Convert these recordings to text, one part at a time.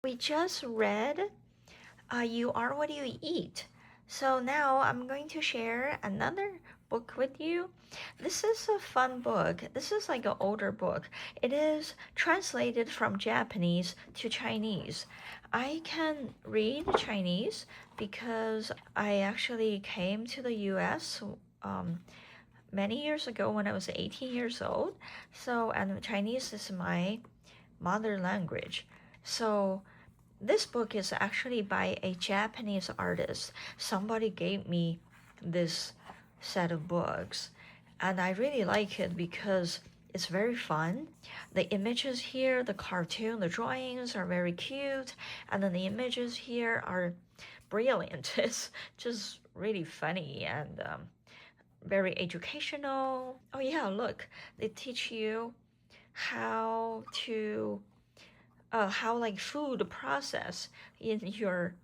We just read You Are What You Eat. So now I'm going to share another book with you. This is a fun book. This is like an older book. It is translated from Japanese to Chinese. I can read Chinese because I actually came to the US um, many years ago when I was 18 years old. So, and Chinese is my mother language. So, this book is actually by a Japanese artist. Somebody gave me this set of books, and I really like it because it's very fun. The images here, the cartoon, the drawings are very cute, and then the images here are brilliant. It's just really funny and very educational. Oh, yeah, look, they teach you how to how like food process in your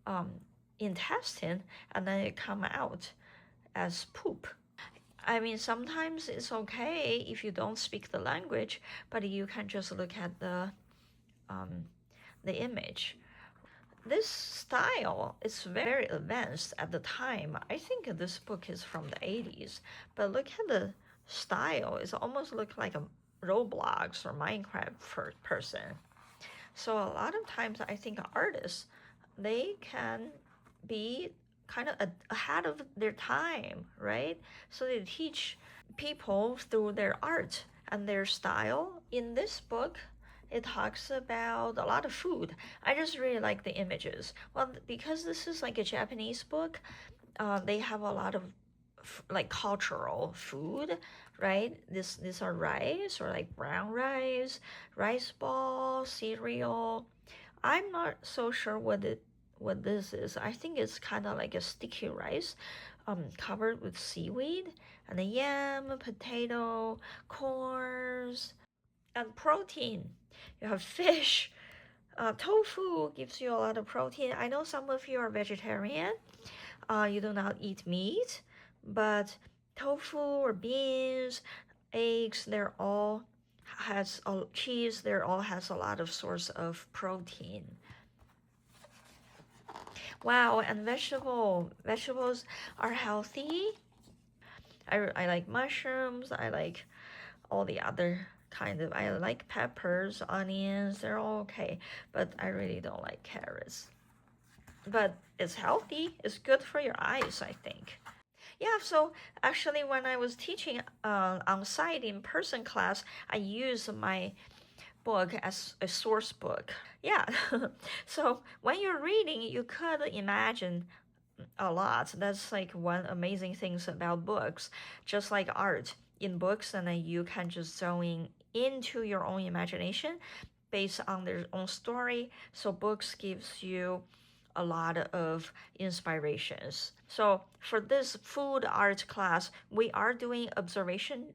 um, intestine and then it come out as poop. I mean, sometimes it's okay if you don't speak the language, but you can just look at um, the image. This style is very advanced at the time. I think this book is from the 80s, but look at the style. It almost looks like a Roblox or Minecraft person. So a lot of times I think artists, they can be kind of ahead of their time, right? So they teach people through their art and their style. In this book, it talks about a lot of food. I just really like the images. Well, because this is like a Japanese book, they have a lot of like cultural food, right? These are rice or like brown rice, rice ball, cereal. I'm not so sure what this is. I think it's kind of like a sticky rice, covered with seaweed, and the yam, potato, corns, and protein. You have fish. Tofu gives you a lot of protein. I know some of you are vegetarian. You do not eat meat, but tofu or beans, eggs, they're all has a cheese. They're all has a lot of source of protein. Wow, and vegetables are healthy. I like mushrooms. I like all the other kind of. I like peppers, onions. They're all okay, but I really don't like carrots. But it's healthy. It's good for your eyes, I think. Yeah, so actually, when I was teaching on site in person class, I used my book as a source book. Yeah, so when you're reading, you could imagine a lot. That's like one amazing things about books, just like art in books, and then you can just zone into your own imagination based on their own story. So books gives you a lot of inspirations. So for this food art class, we are doing observational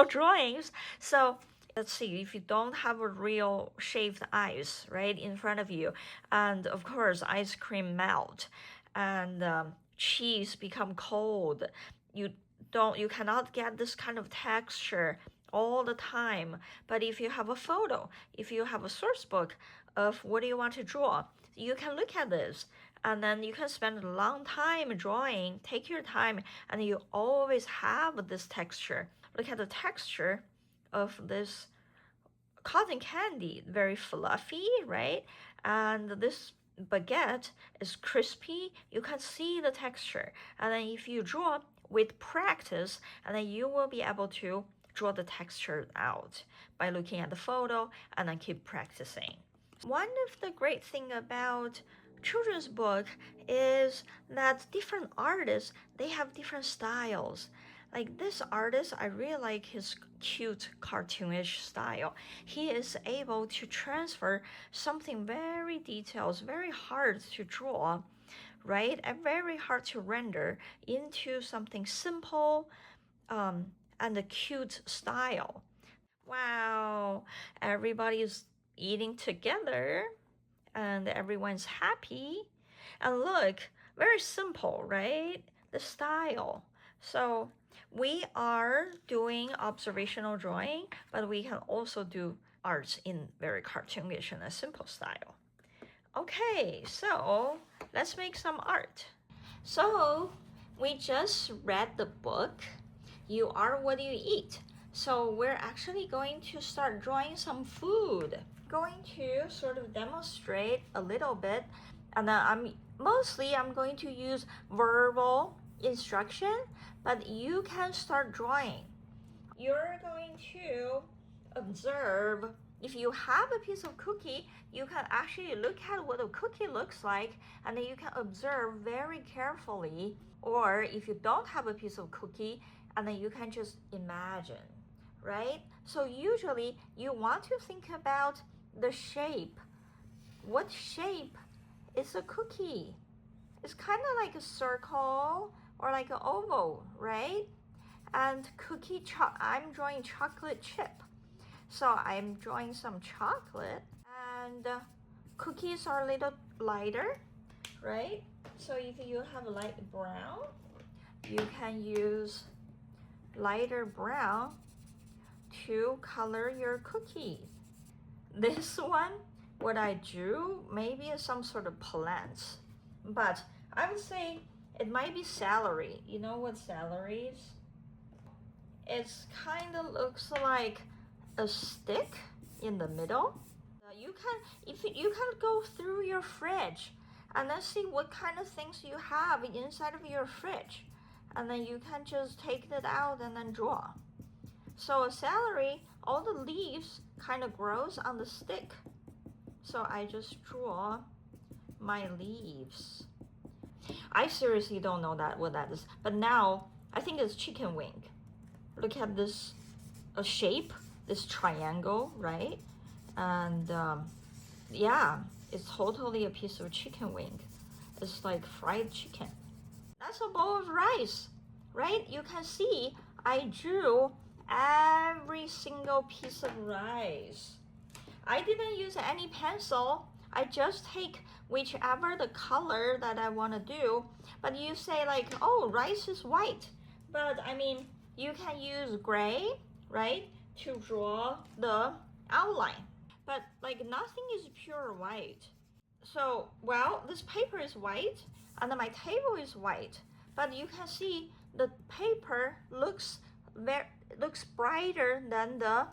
drawings. So let's see, if you don't have a real shaved ice right in front of you, and of course ice cream melt, and cheese become cold, you you cannot get this kind of texture all the time. But if you have a photo, if you have a source book of what do you want to draw, you can look at this and then you can spend a long time drawing. Take your time, and you always have this texture. Look at the texture of this cotton candy, very fluffy, right? And this baguette is crispy. You can see the texture. And then if you draw with practice, and then you will be able to draw the texture out by looking at the photo and then keep practicing. One of the great thing about children's book is that different artists, they have different styles. Like this artist, I really like his cute cartoonish style. He is able to transfer something very detailed, very hard to draw, right? And very hard to render into something simple and a cute style. Wow, everybody's eating together and everyone's happy. And look, very simple, right? The style. So we are doing observational drawing, but we can also do arts in very cartoonish and a simple style. Okay, so let's make some art. So we just read the book, You Are What You Eat. So we're actually going to start drawing some food. Going to sort of demonstrate a little bit, and then I'm going to use verbal instruction, but you can start drawing. You're going to observe. If you have a piece of cookie, you can actually look at what a cookie looks like, and then you can observe very carefully. Or if you don't have a piece of cookie, and then you can just imagine, right? So usually you want to think about the shape. What shape is a cookie? It's kind of like a circle or like an oval, right? And I'm drawing chocolate chip. So I'm drawing some chocolate, and cookies are a little lighter, right? So if you have light brown, you can use lighter brown to color your cookie. This one, what I drew, maybe is some sort of plants, but I would say it might be celery. You know what celery is? It kind of looks like a stick in the middle. You can go through your fridge and then see what kind of things you have inside of your fridge, and then you can just take that out and then draw. So a celery, all the leaves kind of grows on the stick. So I just draw my leaves. I seriously don't know what that is, but now I think it's chicken wing. Look at this shape, this triangle, right? And yeah, it's totally a piece of chicken wing. It's like fried chicken. That's a bowl of rice, right? You can see I drew every single piece of rice. I didn't use any pencil. I just take whichever the color that I want to do. But you say like, oh, rice is white. But I mean, you can use gray, right, to draw the outline. But like nothing is pure white. So, well, this paper is white and then my table is white. But you can see the paper looks brighter than the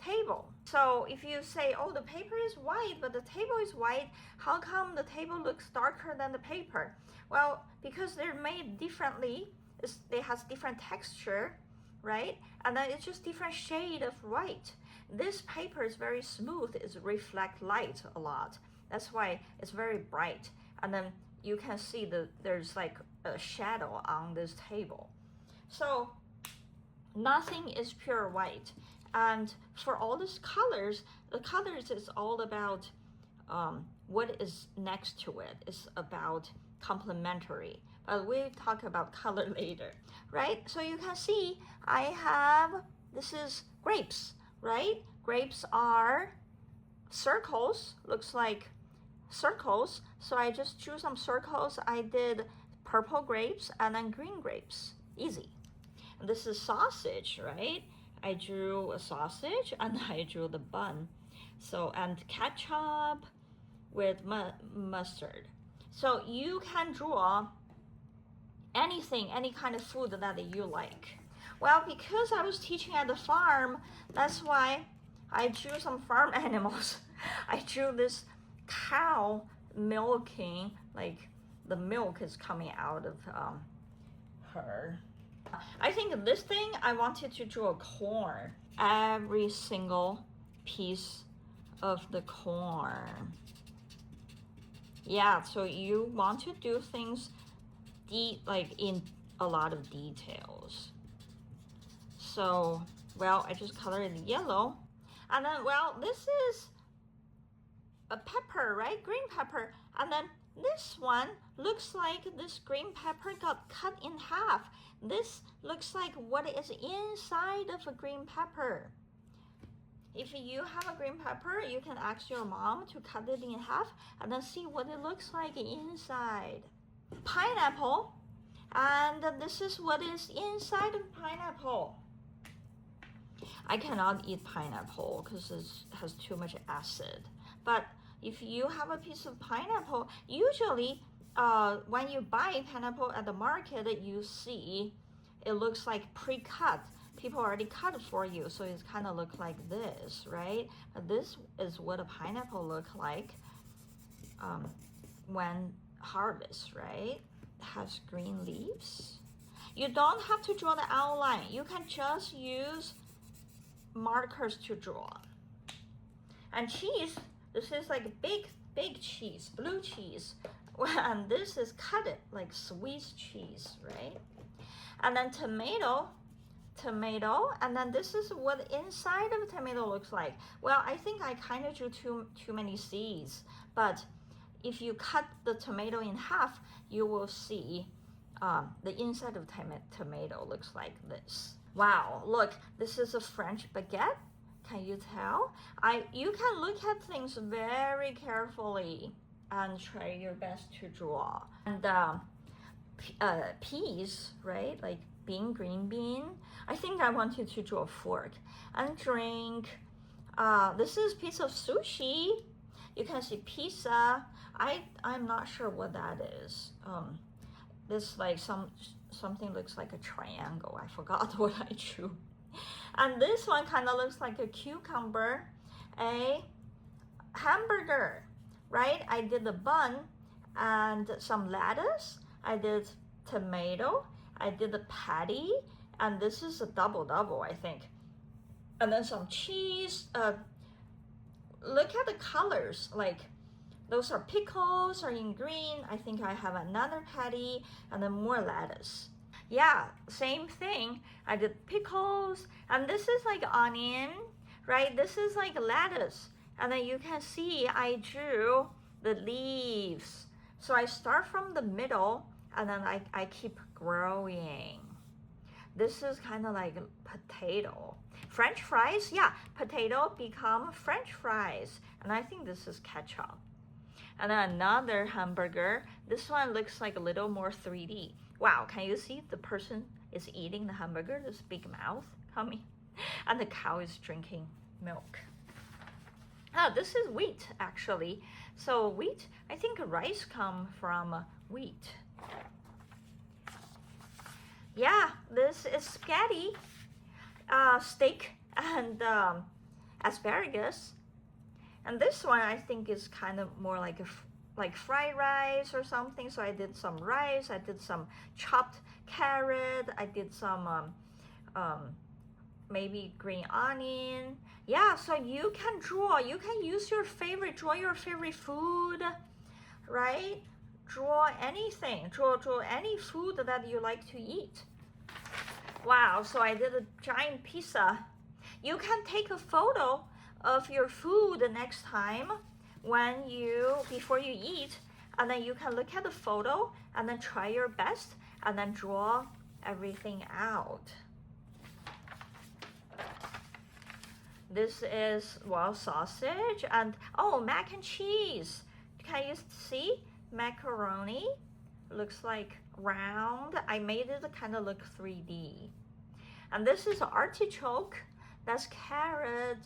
table. So if you say, oh, the paper is white, but the table is white, how come the table looks darker than the paper? Well, because they're made differently. It has different texture, right? And then it's just different shade of white. This paper is very smooth. It reflects light a lot. That's why it's very bright. And then you can see there's like a shadow on this table. So nothing is pure white. And for all these colors, the colors is all about what is next to it. It's about complementary. But we'll talk about color later, right? So you can see this is grapes, right? Grapes are circles, looks like circles. So I just drew some circles. I did purple grapes and then green grapes, easy. And this is sausage, right? I drew a sausage and I drew the bun. So, and ketchup with mustard. So you can draw anything, any kind of food that you like. Well, because I was teaching at the farm, that's why I drew some farm animals. I drew this cow milking, like the milk is coming out of her. I think this thing, I wanted to draw corn. Every single piece of the corn. Yeah, so you want to do things like in a lot of details. So, well, I just colored it yellow. And then, well, this is a pepper, right? Green pepper. And then this one looks like this green pepper got cut in half. This looks like what is inside of a green pepper. If you have a green pepper, you can ask your mom to cut it in half and then see what it looks like inside. Pineapple, and this is what is inside of pineapple. I cannot eat pineapple because it has too much acid. But if you have a piece of pineapple, usually when you buy pineapple at the market, you see it looks like pre-cut. People already cut it for you, so it's kind of look like this, right? But this is what a pineapple look like when harvest, right? It has green leaves. You don't have to draw the outline. You can just use markers to draw. And cheese, this is like big cheese, blue cheese. And this is cut it like Swiss cheese, right? And then tomato, and then this is what inside of a tomato looks like. Well, I think I kind of drew too many seeds, but if you cut the tomato in half, you will see the inside of tomato looks like this. Wow, look, this is a French baguette. Can you tell? You can look at things very carefully and try your best to draw. And peas, right? Like green bean. I think I wanted to draw a fork. And drink. This is a piece of sushi. You can see pizza. I'm not sure what that is. This like something looks like a triangle. I forgot what I drew. And this one kind of looks like a cucumber, a hamburger, right? I did the bun and some lettuce. I did tomato. I did the patty, and this is a double, I think. And then some cheese. Look at the colors, like those are pickles are in green. I think I have another patty and then more lettuce. Yeah, same thing. I did pickles, and this is like onion, right? This is like lettuce. And then you can see I drew the leaves. So I start from the middle, and then I keep growing. This is kind of like potato. French fries, yeah, potato become French fries. And I think this is ketchup. And then another hamburger. This one looks like a little more 3D. Wow, can you see the person is eating the hamburger, this big mouth coming? And the cow is drinking milk. Oh, this is wheat, actually. So wheat, I think rice come from wheat. Yeah, this is spaghetti, steak, and asparagus. And this one I think is kind of more like like fried rice or something. So I did some rice, I did some chopped carrot, I did some maybe green onion. Yeah, so you can draw. You can use draw your favorite food, right? Draw anything. Draw any food that you like to eat. Wow, so I did a giant pizza. You can take a photo of your food the next time before you eat, and then you can look at the photo and then try your best and then draw everything out. This is, well, sausage and, oh, mac and cheese. Can you see? Macaroni looks like round. I made it kind of look 3D. And this is artichoke. That's carrot.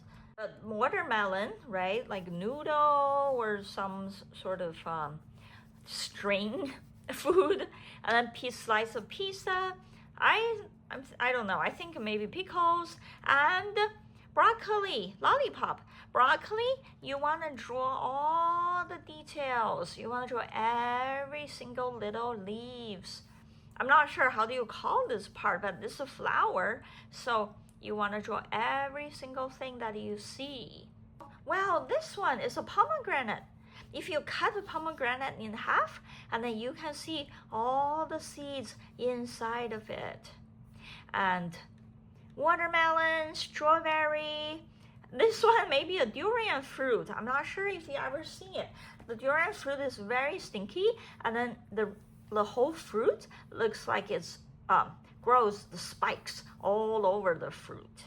Watermelon, right? Like noodle or some sort of string food. And then slice of pizza. I don't know. I think maybe pickles and broccoli, lollipop. Broccoli, you want to draw all the details. You want to draw every single little leaves. I'm not sure how do you call this part, but this is a flower. So you want to draw every single thing that you see. Well, this one is a pomegranate. If you cut the pomegranate in half, and then you can see all the seeds inside of it. And watermelon, strawberry. This one may be a durian fruit. I'm not sure if you ever see it. The durian fruit is very stinky, and then the whole fruit looks like it's grows the spikes all over the fruit.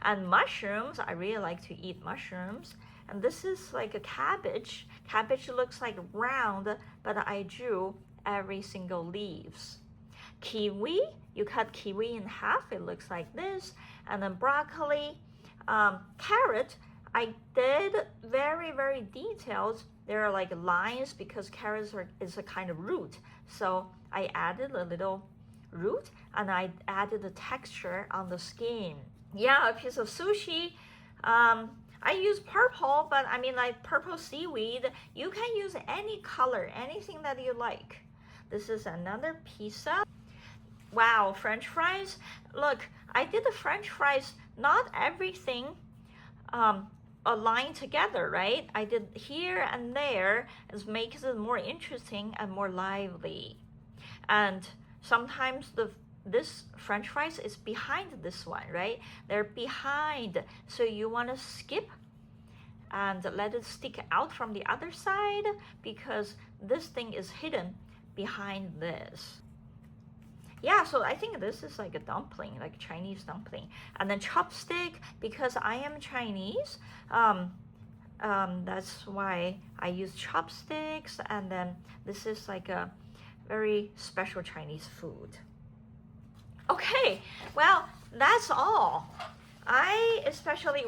And mushrooms, I really like to eat mushrooms. And this is like a cabbage. Cabbage looks like round, but I drew every single leaves. Kiwi, you cut kiwi in half, it looks like this. And then broccoli, carrot, I did very, very detailed. There are like lines because carrots is a kind of root. So I added a little root and I added the texture on the skin. Yeah, a piece of sushi. I use purple, but I mean like purple seaweed. You can use any color, anything that you like. This is another pizza. Wow, French fries. Look, I did the French fries, not everything aligned together, right? I did here and there, it makes it more interesting and more lively. And sometimes this French fries is behind this one, right? They're behind, so you want to skip and let it stick out from the other side because this thing is hidden behind this. Yeah, so I think this is like a dumpling, like a Chinese dumpling. And then chopstick, because I am Chinese, that's why I use chopsticks. And then this is like a very special Chinese food. Okay, well, that's all. I especially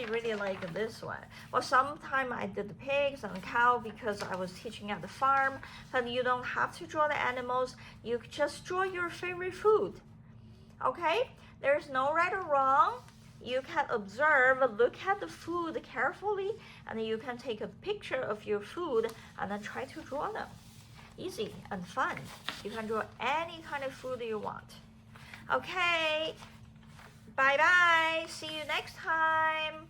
really like this one. Well, sometime I did the pigs and the cow because I was teaching at the farm, but you don't have to draw the animals. You just draw your favorite food. Okay? There's no right or wrong. You can observe, look at the food carefully, and then you can take a picture of your food and then try to draw them. Easy and fun. You can draw any kind of food you want. Okay. Bye-bye. See you next time.